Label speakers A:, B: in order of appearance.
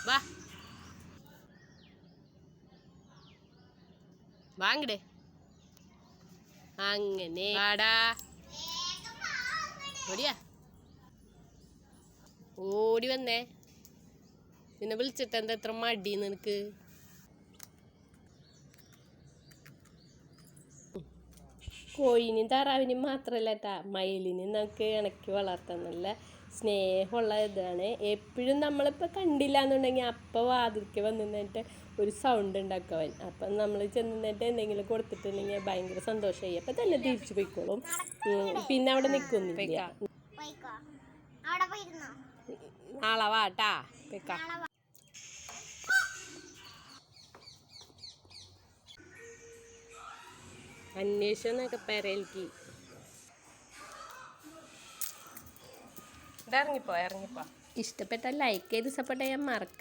A: വാ വാങ്ങടേ അങ്ങനെ വാടാ ഓടിയാ ഓടി വന്നേ നിന്നെ വിളിച്ചിട്ട് എന്താ എത്ര മടി നിനക്ക് കോഴിനും താറാവിനും മാത്രമല്ല കേട്ടാ മയിലിനും നമുക്ക് ഇണക്കി വളർത്താൻ നല്ല സ്നേഹമുള്ള ഇതാണ് എപ്പോഴും നമ്മളിപ്പോൾ കണ്ടില്ല എന്നുണ്ടെങ്കിൽ അപ്പം വാതിൽക്ക് വന്ന് നിന്നിട്ട് ഒരു സൗണ്ട് ഉണ്ടാക്കുവൻ അപ്പം നമ്മൾ ചെന്നിട്ട് എന്തെങ്കിലും കൊടുത്തിട്ടുണ്ടെങ്കിൽ ഭയങ്കര സന്തോഷമായി അപ്പം തന്നെ തിരിച്ചു പോയിക്കോളും പിന്നെ അവിടെ നിൽക്കുന്നില്ല നാളെ വാട്ടാ വെക്കാം അന്വേഷണമൊക്കെ പെരയിലേക്ക് ഇറങ്ങിപ്പോ ഇഷ്ടപ്പെട്ട ലൈക്ക് ചെയ്ത് സപ്പോർട്ട് ചെയ്യാൻ മറക്ക